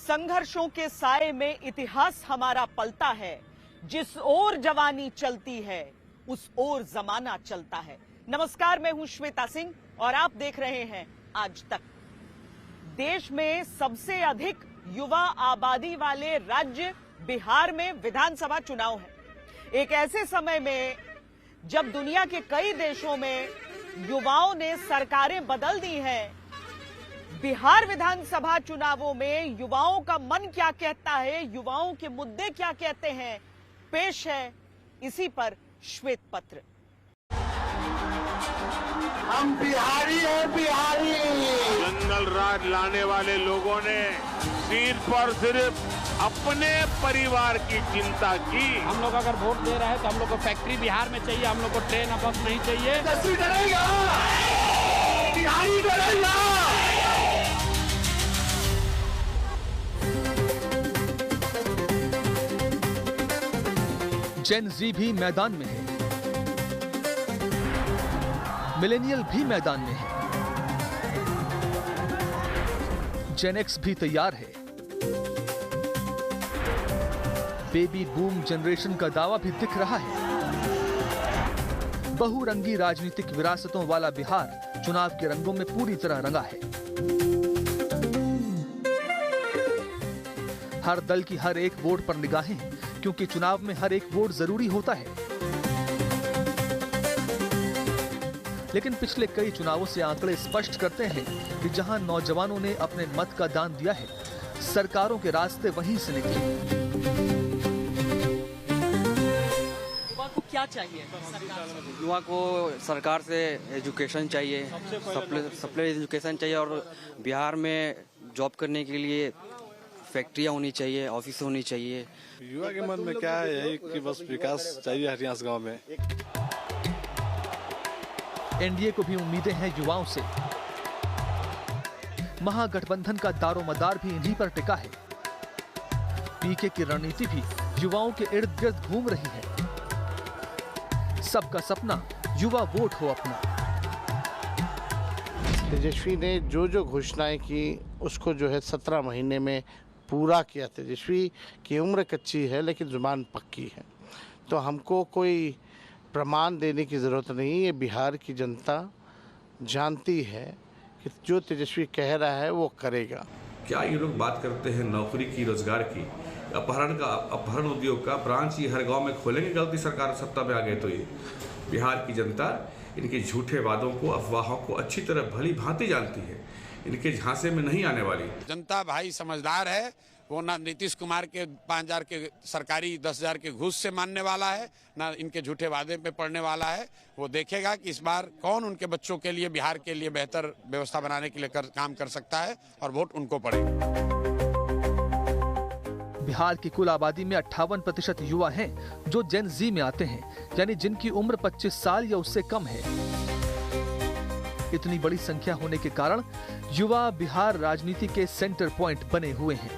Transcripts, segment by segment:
संघर्षों के साए में इतिहास हमारा पलता है। जिस ओर जवानी चलती है उस ओर जमाना चलता है। नमस्कार, मैं हूं श्वेता सिंह और आप देख रहे हैं आज तक। देश में सबसे अधिक युवा आबादी वाले राज्य बिहार में विधानसभा चुनाव है। एक ऐसे समय में जब दुनिया के कई देशों में युवाओं ने सरकारें बदल दी हैं, बिहार विधानसभा चुनावों में युवाओं का मन क्या कहता है, युवाओं के मुद्दे क्या कहते हैं, पेश है इसी पर श्वेत पत्र। हम बिहारी हैं, बिहारी। जंगल राज लाने वाले लोगों ने सिर्फ और सिर्फ अपने परिवार की चिंता की। हम लोग अगर वोट दे रहे हैं तो हम लोग को फैक्ट्री बिहार में चाहिए, हम लोग को ट्रेन और बस नहीं चाहिए। डरेगा, बिहारी डरेगा। जेन जी भी मैदान में है, मिलेनियल भी मैदान में है, जेन एक्स भी तैयार है। बेबी बूम जनरेशन का दावा भी दिख रहा है। बहुरंगी राजनीतिक विरासतों वाला बिहार चुनाव के रंगों में पूरी तरह रंगा है। हर दल की हर एक वोट पर निगाहें, क्योंकि चुनाव में हर एक वोट जरूरी होता है। लेकिन पिछले कई चुनावों से आंकड़े स्पष्ट करते हैं कि जहां नौजवानों ने अपने मत का दान दिया है, सरकारों के रास्ते वहीं से निकले। युवा को क्या चाहिए? युवा को सरकार से एजुकेशन चाहिए, सप्लाई एजुकेशन चाहिए, और बिहार में जॉब करने के लिए फैक्ट्रियाँ होनी चाहिए, ऑफिस होनी चाहिए। युवा के मन में क्या है, यही कि बस विकास चाहिए हरियाणा गांव में। एनडीए को भी उम्मीदें हैं युवाओं से। महागठबंधन का दारोमदार भी इन्हीं पर टिका है। पीके की रणनीति भी युवाओं के इर्द गिर्द घूम रही है। सबका सपना युवा वोट हो अपना। तेजस्वी ने जो जो घोषणाएं की उसको जो है 17 महीने में पूरा किया। तेजस्वी की उम्र कच्ची है लेकिन जुबान पक्की है, तो हमको कोई प्रमाण देने की ज़रूरत नहीं है। बिहार की जनता जानती है कि जो तेजस्वी कह रहा है वो करेगा। क्या ये लोग बात करते हैं नौकरी की, रोजगार की, अपहरण उद्योग का ब्रांच ये हर गांव में खोलेंगे गलती सरकार सत्ता में आ गए तो? ये बिहार की जनता इनके झूठे वादों को, अफवाहों को अच्छी तरह भली भांति जानती है। इनके झांसे में नहीं आने वाली। जनता भाई समझदार है, वो ना नीतीश कुमार के 5,000 के सरकारी 10,000 के घूस से मानने वाला है, ना इनके झूठे वादे पे पड़ने वाला है। वो देखेगा कि इस बार कौन उनके बच्चों के लिए, बिहार के लिए बेहतर व्यवस्था बनाने के लिए काम कर सकता है, और वोट उनको पड़ेगा। बिहार की कुल आबादी में 58% युवा हैं जो जेन जी में आते हैं, यानी जिनकी उम्र 25 साल या उससे कम है। इतनी बड़ी संख्या होने के कारण युवा बिहार राजनीति के सेंटर पॉइंट बने हुए हैं।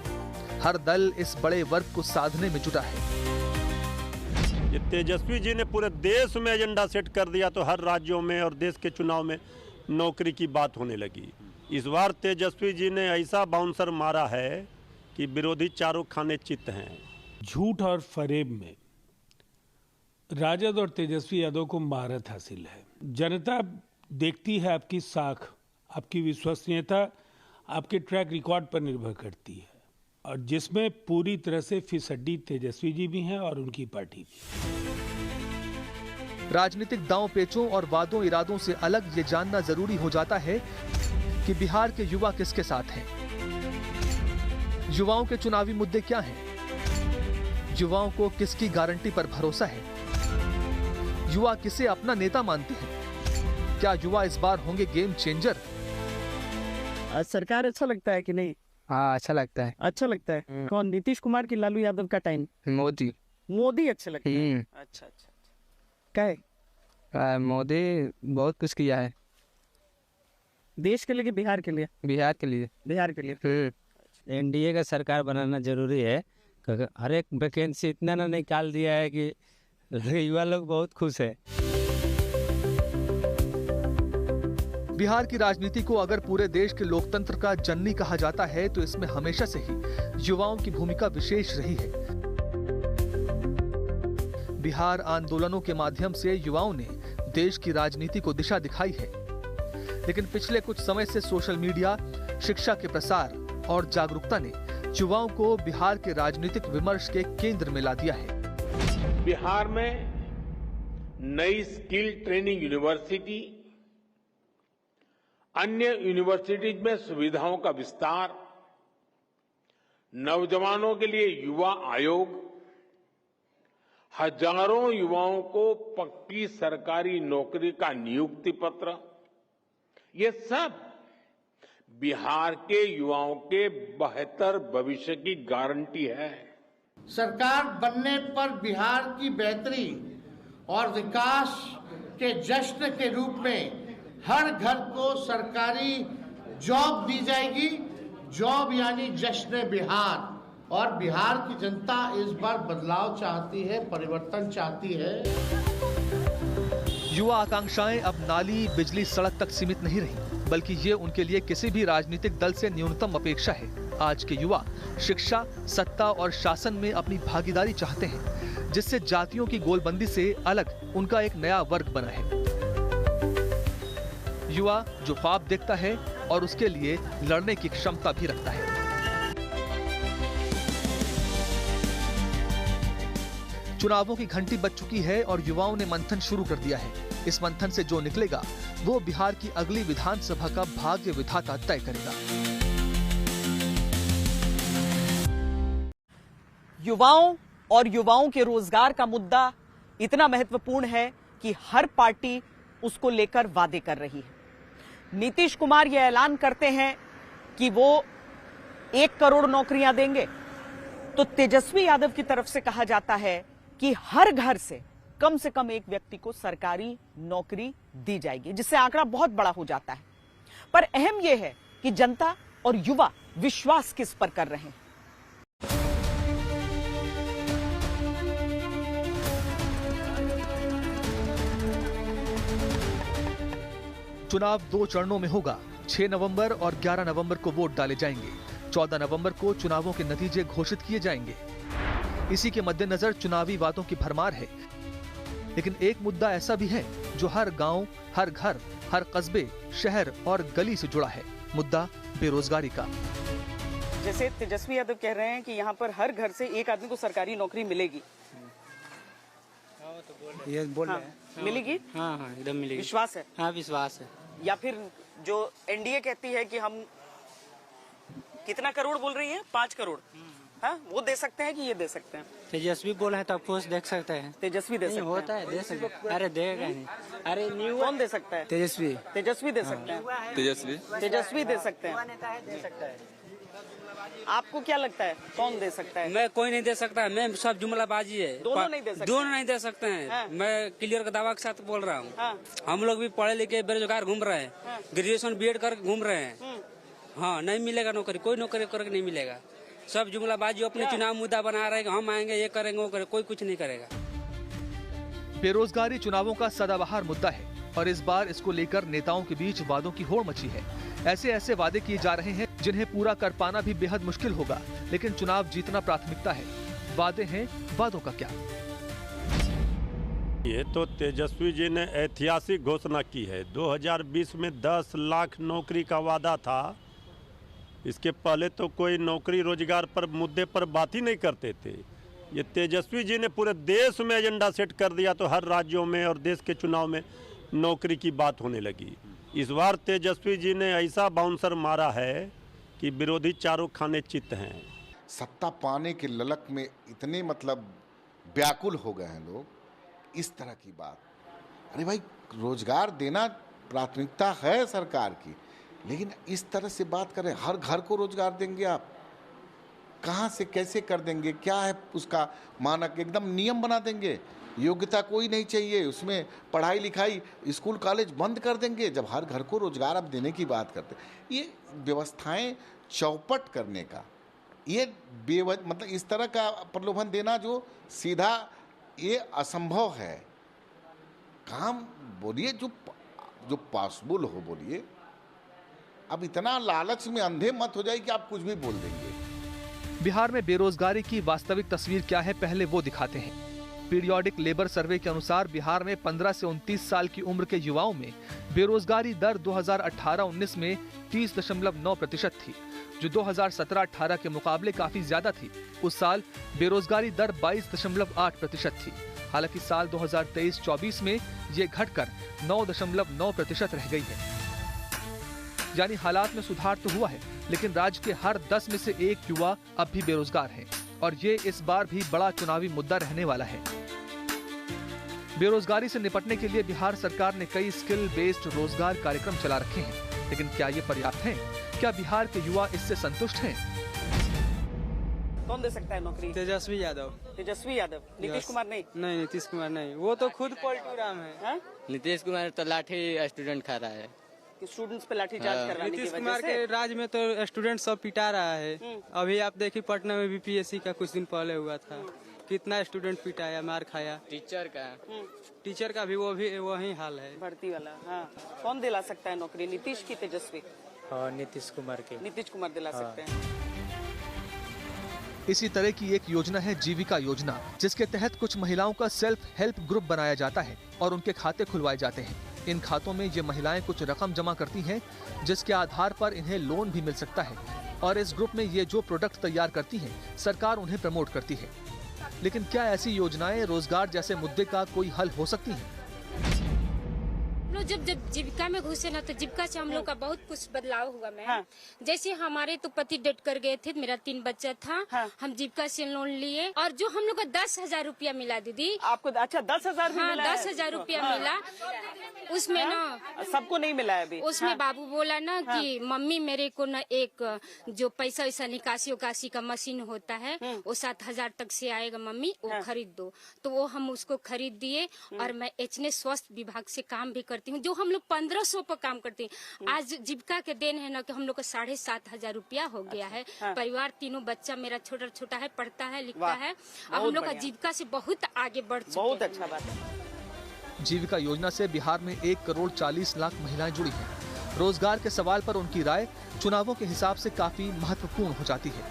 हर दल इस बड़े वर्ग को साधने में जुटा है। ये तेजस्वी जी ने पूरे देश में एजेंडा सेट कर दिया, तो हर राज्यों में और देश के चुनाव में नौकरी की बात होने लगी। इस बार तेजस्वी जी ने ऐसा बाउंसर मारा है कि विरोधी चारों खाने चित हैं। झूठ और फरेब में राजद और तेजस्वी यादव को महारत हासिल है। जनता देखती है आपकी साख, आपकी विश्वसनीयता आपके ट्रैक रिकॉर्ड पर निर्भर करती है, और जिसमें पूरी तरह से फिसड्डी तेजस्वी जी भी हैं और उनकी पार्टी भी। राजनीतिक दांव पेचों और वादों इरादों से अलग ये जानना जरूरी हो जाता है कि बिहार के युवा किसके साथ हैं। युवाओं के चुनावी मुद्दे क्या हैं? युवाओं को किसकी गारंटी पर भरोसा है? युवा किसे अपना नेता मानते हैं? क्या युवा इस बार होंगे गेम चेंजर? सरकार अच्छा लगता है कि नहीं? हाँ, अच्छा लगता है। अच्छा लगता है। कौन, नीतीश कुमार की लालू यादव का टाइम? मोदी अच्छा लगता है। अच्छा अच्छा, क्या है? मोदी बहुत कुछ किया है देश के लिए कि बिहार के लिए? बिहार के लिए। बिहार के लिए। एनडीए का सरकार बनाना जरूरी है। हर एक वैकेंसी इतना ना निकाल दिया है कि युवा लोग बहुत खुश है। बिहार की राजनीति को अगर पूरे देश के लोकतंत्र का जननी कहा जाता है तो इसमें हमेशा से ही युवाओं की भूमिका विशेष रही है। बिहार आंदोलनों के माध्यम से युवाओं ने देश की राजनीति को दिशा दिखाई है, लेकिन पिछले कुछ समय से सोशल मीडिया, शिक्षा के प्रसार और जागरूकता ने युवाओं को बिहार के राजनीतिक विमर्श के केंद्र में ला दिया है। बिहार में नई स्किल ट्रेनिंग यूनिवर्सिटी, अन्य यूनिवर्सिटीज में सुविधाओं का विस्तार, नौजवानों के लिए युवा आयोग, हजारों युवाओं को पक्की सरकारी नौकरी का नियुक्ति पत्र, ये सब बिहार के युवाओं के बेहतर भविष्य की गारंटी है। सरकार बनने पर बिहार की बेहतरी और विकास के जश्न के रूप में हर घर को सरकारी जॉब दी जाएगी। जॉब यानी जश्न बिहार। और बिहार की जनता इस बार बदलाव चाहती है, परिवर्तन चाहती है। युवा आकांक्षाएं अब नाली, बिजली, सड़क तक सीमित नहीं रही, बल्कि ये उनके लिए किसी भी राजनीतिक दल से न्यूनतम अपेक्षा है। आज के युवा शिक्षा, सत्ता और शासन में अपनी भागीदारी चाहते हैं, जिससे जातियों की गोलबंदी से अलग उनका एक नया वर्ग बना है। युवा जो ख्वाब देखता है और उसके लिए लड़ने की क्षमता भी रखता है। चुनावों की घंटी बज चुकी है और युवाओं ने मंथन शुरू कर दिया है। इस मंथन से जो निकलेगा वो बिहार की अगली विधानसभा का भाग्य विधाता तय करेगा। युवाओं और युवाओं के रोजगार का मुद्दा इतना महत्वपूर्ण है कि हर पार्टी उसको लेकर वादे कर रही है। नीतीश कुमार यह ऐलान करते हैं कि वो 1 करोड़ नौकरियां देंगे, तो तेजस्वी यादव की तरफ से कहा जाता है कि हर घर से कम एक व्यक्ति को सरकारी नौकरी दी जाएगी, जिससे आंकड़ा बहुत बड़ा हो जाता है। पर अहम यह है कि जनता और युवा विश्वास किस पर कर रहे हैं। चुनाव 2 चरणों में होगा। 6 नवंबर और 11 नवंबर को वोट डाले जाएंगे। 14 नवंबर को चुनावों के नतीजे घोषित किए जाएंगे। इसी के मद्देनजर चुनावी वादों की भरमार है, लेकिन एक मुद्दा ऐसा भी है जो हर गांव, हर घर, हर कस्बे, शहर और गली से जुड़ा है, मुद्दा बेरोजगारी का। जैसे तेजस्वी यादव कह रहे हैं कि यहाँ पर हर घर से एक आदमी को सरकारी नौकरी मिलेगी। ये बोल रहे हैं। मिलेगी? हाँ, एकदम मिलेगी। विश्वास है? हाँ, विश्वास है। या फिर जो एनडीए कहती है कि हम कितना करोड़ बोल रही है, 5 करोड़, हाँ, वो दे सकते हैं कि ये दे सकते हैं? तेजस्वी बोले हैं तो अफकोर्स देख सकते हैं। तेजस्वी दे सकते हैं? होता है, दे सकते हैं। अरे देगा नहीं। अरे न्यू कौन दे सकता है? तेजस्वी। तेजस्वी दे सकते हैं। तेजस्वी दे सकते हैं। आपको क्या लगता है कौन दे सकता है? मैं कोई नहीं दे सकता है। मैं सब जुमलाबाजी है। दोनों नहीं दे सकते? दोनों नहीं दे सकते हैं। हाँ। मैं क्लियर का दावा के साथ बोल रहा हूँ। हाँ। हम लोग भी पढ़े लिखे बेरोजगार घूम रहे हैं। हाँ। ग्रेजुएशन बीएड कर घूम रहे हैं। हाँ, नहीं मिलेगा नौकरी, कोई नौकरी करके नहीं मिलेगा। सब जुमलाबाजी अपने चुनाव मुद्दा बना रहे हैं, हम आएंगे, ये करेंगे, वो करेंगे, कोई कुछ नहीं करेगा। बेरोजगारी चुनावों का सदाबहार मुद्दा है और इस बार इसको लेकर नेताओं के बीच वादों की होड़ मची है। ऐसे वादे किए जा रहे हैं जिन्हें पूरा कर पाना भी बेहद मुश्किल होगा, लेकिन चुनाव जीतना प्राथमिकता है। वादे हैं, वादों का क्या? ये तो तेजस्वी जी ने ऐतिहासिक घोषणा की है। 2020 में 10 लाख नौकरी का वादा था। इसके पहले तो कोई नौकरी रोजगार पर मुद्दे पर बात ही नहीं करते थे। ये तेजस्वी जी ने पूरे देश में एजेंडा सेट कर दिया, तो हर राज्यों में और देश के चुनाव में नौकरी की बात होने लगी। इस बार तेजस्वी जी ने ऐसा बाउंसर मारा है कि विरोधी चारों खाने चित हैं। सत्ता पाने के ललक में इतने व्याकुल हो गए हैं लोग, इस तरह की बात। अरे भाई, रोजगार देना प्राथमिकता है सरकार की, लेकिन इस तरह से बात करें, हर घर को रोजगार देंगे आप, कहाँ से कैसे कर देंगे? क्या है उसका मानक? एकदम नियम बना देंगे, योग्यता कोई नहीं चाहिए उसमें, पढ़ाई लिखाई, स्कूल कॉलेज बंद कर देंगे। जब हर घर को रोजगार आप देने की बात करते, ये व्यवस्थाएं चौपट करने का, ये इस तरह का प्रलोभन देना जो सीधा ये असंभव है। काम बोलिए, जो पॉसिबल हो बोलिए। अब इतना लालच में अंधे मत हो जाए कि आप कुछ भी बोल देंगे। बिहार में बेरोजगारी की वास्तविक तस्वीर क्या है, पहले वो दिखाते हैं। पीरियोडिक लेबर सर्वे के अनुसार बिहार में 15 से 29 साल की उम्र के युवाओं में बेरोजगारी दर 2018-19 में 30.9% थी, जो 2017-18 के मुकाबले काफी ज्यादा थी। उस साल बेरोजगारी दर 22.8% थी। हालांकि साल 2023-24 में ये घटकर 9.9% रह गई है। यानी हालात में सुधार तो हुआ है, लेकिन राज्य के हर 10 में से 1 युवा अब भी बेरोजगार है और ये इस बार भी बड़ा चुनावी मुद्दा रहने वाला है। बेरोजगारी से निपटने के लिए बिहार सरकार ने कई स्किल बेस्ड रोजगार कार्यक्रम चला रखे हैं, लेकिन क्या ये पर्याप्त हैं? क्या बिहार के युवा इससे संतुष्ट हैं? कौन दे सकता है नौकरी? तेजस्वी यादव। तेजस्वी यादव, नीतीश कुमार नहीं? नहीं, नीतीश कुमार नहीं, वो तो खुद पलटू राम है। नीतीश कुमार तो लाठी स्टूडेंट खा रहा है, स्टूडेंट्स पे लाठीचार्ज करवाने की नीतीश वजह कुमार से के राज में तो स्टूडेंट सब पिटा रहा है। अभी आप देखिए पटना में बीपीएससी का कुछ दिन पहले हुआ था, कितना स्टूडेंट पिटाया, मार खाया। टीचर का भी वही हाल है, भर्ती वाला। हाँ, कौन दिला सकता है नौकरी, नीतीश की तेजस्वी? नीतीश कुमार के। नीतीश कुमार दिला सकते हैं। इसी तरह की एक योजना है जीविका योजना, जिसके तहत कुछ महिलाओं का सेल्फ हेल्प ग्रुप बनाया जाता है और उनके खाते खुलवाए जाते हैं। इन खातों में ये महिलाएं कुछ रकम जमा करती हैं, जिसके आधार पर इन्हें लोन भी मिल सकता है और इस ग्रुप में ये जो प्रोडक्ट तैयार करती हैं, सरकार उन्हें प्रमोट करती है। लेकिन क्या ऐसी योजनाएं रोजगार जैसे मुद्दे का कोई हल हो सकती हैं? जब जीविका में घुसे ना, तो जीविका से हम लोग का बहुत कुछ बदलाव हुआ। मैं जैसे हमारे तो पति डेट कर गए थे, मेरा 3 बच्चा था। हम जीविका से लोन लिए और जो हम लोग को 10,000 रुपया मिला। दीदी आपको? अच्छा, 10,000? हाँ, 10,000 रुपया मिला। उसमें ना सबको नहीं मिला है अभी। उसमें बाबू बोला ना कि मम्मी मेरे को ना एक जो पैसा वैसा निकासी उकासी का मशीन होता है, वो 7,000 तक से आएगा मम्मी, वो खरीद दो। तो वो हम उसको खरीद दिए और मैं एचने स्वास्थ्य विभाग से काम भी करती हूँ, जो हम लोग 1500 पर काम करते हैं। आज जीविका के देन है ना कि हम लोग को 7,500 रुपया हो गया है। परिवार तीनों बच्चा मेरा छोटा छोटा है, पढ़ता है, लिखता है। अब हम लोग का जीविका से बहुत आगे बढ़ चुके हैं। बहुत अच्छा बात है। जीविका योजना से बिहार में 1 करोड़ 40 लाख महिलाएं जुड़ी हैं। रोजगार के सवाल पर उनकी राय चुनावों के हिसाब से काफी महत्वपूर्ण हो जाती है।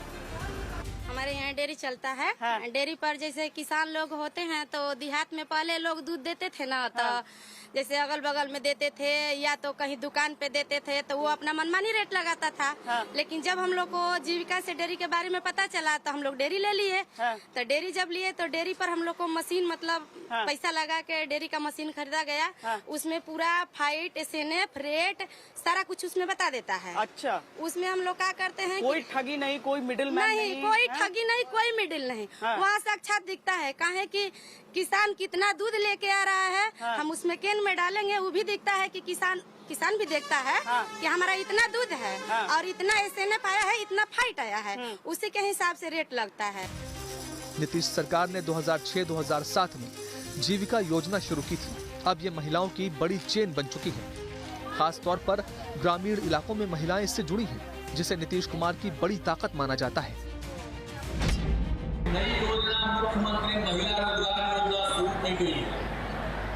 हमारे यहाँ डेयरी चलता है। डेयरी पर जैसे किसान लोग होते हैं तो देहात में पहले लोग दूध देते थे ना, तो जैसे अगल बगल में देते थे या तो कहीं दुकान पे देते थे, तो वो अपना मनमानी रेट लगाता था। लेकिन जब हम लोग को जीविका से डेयरी के बारे में पता चला तो हम लोग डेयरी ले लिए। तो डेयरी जब लिए तो डेयरी पर हम लोग को मशीन मतलब पैसा लगा के डेयरी का मशीन खरीदा गया। उसमें पूरा फाइट, SNF, रेट सारा कुछ उसमें बता देता है। अच्छा, उसमें हम लोग क्या करते हैं, कोई ठगी नहीं, कोई मिडिल मैन नहीं, कोई ठगी नहीं, कोई मिडिल नहीं। वहाँ साक्षात दिखता है काहे कि किसान कितना दूध लेके आ रहा है, हम उसमें केन में डालेंगे, वो भी दिखता है कि किसान भी देखता है कि हमारा इतना दूध है और इतना SNF आया है, इतना फाइट आया है, उसी के हिसाब से रेट लगता है। नीतीश सरकार ने 2006-2007 में जीविका योजना शुरू की थी। अब ये महिलाओं की बड़ी चेन बन चुकी है। खास तौर पर ग्रामीण इलाकों में महिलाएं इससे जुड़ी हैं, जिसे नीतीश कुमार की बड़ी ताकत माना जाता है। नई योजना मुख्यमंत्री महिला रोजगार योजना शुरू की गई है,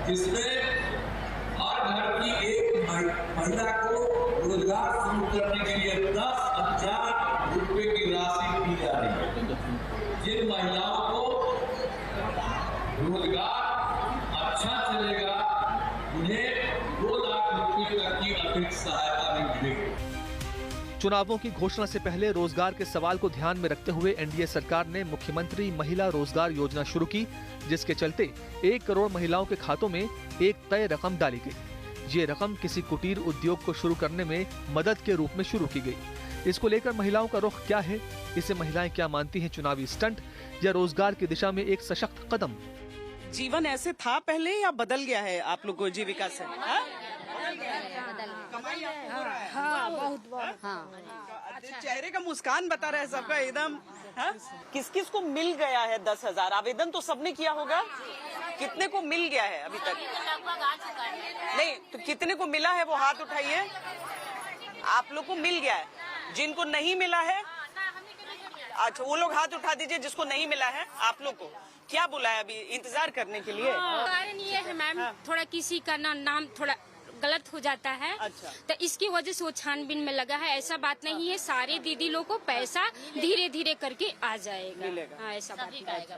जिसमें हर घर की एक महिला को रोजगार शुरू करने के लिए 10,000 रुपए की राशि दी जा रही है। जिन महिलाओं को रोजगार अच्छा चलेगा उन्हें 2 लाख रुपए तक की अतिरिक्त सहायता भी मिलेगी। चुनावों की घोषणा से पहले रोजगार के सवाल को ध्यान में रखते हुए एनडीए सरकार ने मुख्यमंत्री महिला रोजगार योजना शुरू की, जिसके चलते 1 करोड़ महिलाओं के खातों में एक तय रकम डाली गई। ये रकम किसी कुटीर उद्योग को शुरू करने में मदद के रूप में शुरू की गई। इसको लेकर महिलाओं का रुख क्या है? इसे महिलाएं क्या मानती हैं? चुनावी स्टंट या रोजगार की दिशा में एक सशक्त कदम? जीवन ऐसे था पहले या बदल गया है आप लोग को जीविका से? चेहरे का मुस्कान बता रहा है सबका एकदम। किस किस को मिल गया है 10,000? आवेदन तो सबने किया होगा, कितने को मिल गया है अभी तक? नहीं तो कितने को मिला है वो हाथ उठाइए। आप लोग को मिल गया है, जिनको नहीं मिला है अच्छा वो लोग हाथ उठा दीजिए। जिसको नहीं मिला है आप लोग को क्या बुलाया अभी इंतजार करने के लिए? कारण ये है मैम, थोड़ा किसी का नाम थोड़ा गलत हो जाता है। तो इसकी वजह से वो छानबीन में लगा है। ऐसा बात नहीं है, सारे दीदी लोग को पैसा धीरे धीरे करके आ जाएगा। हाँ, ऐसा बात आएगा।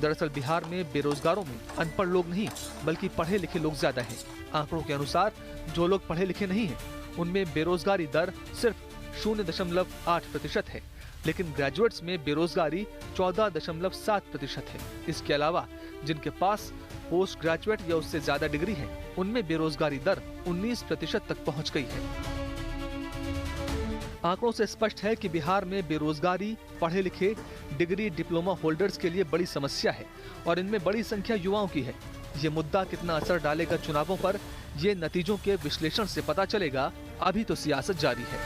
दरअसल बिहार में बेरोजगारों में अनपढ़ लोग नहीं बल्कि पढ़े लिखे लोग ज्यादा हैं। आंकड़ों के अनुसार जो लोग पढ़े लिखे नहीं हैं उनमें बेरोजगारी दर सिर्फ 0.8% है, लेकिन ग्रेजुएट्स में बेरोजगारी 14.7% है। इसके अलावा जिनके पास पोस्ट ग्रेजुएट या उससे ज्यादा डिग्री है उनमें बेरोजगारी दर 19% तक पहुंच गई है। आंकड़ों से स्पष्ट है कि बिहार में बेरोजगारी पढ़े लिखे डिग्री डिप्लोमा होल्डर्स के लिए बड़ी समस्या है और इनमें बड़ी संख्या युवाओं की है। ये मुद्दा कितना असर डालेगा चुनावों पर, ये नतीजों के विश्लेषण से पता चलेगा। अभी तो सियासत जारी है।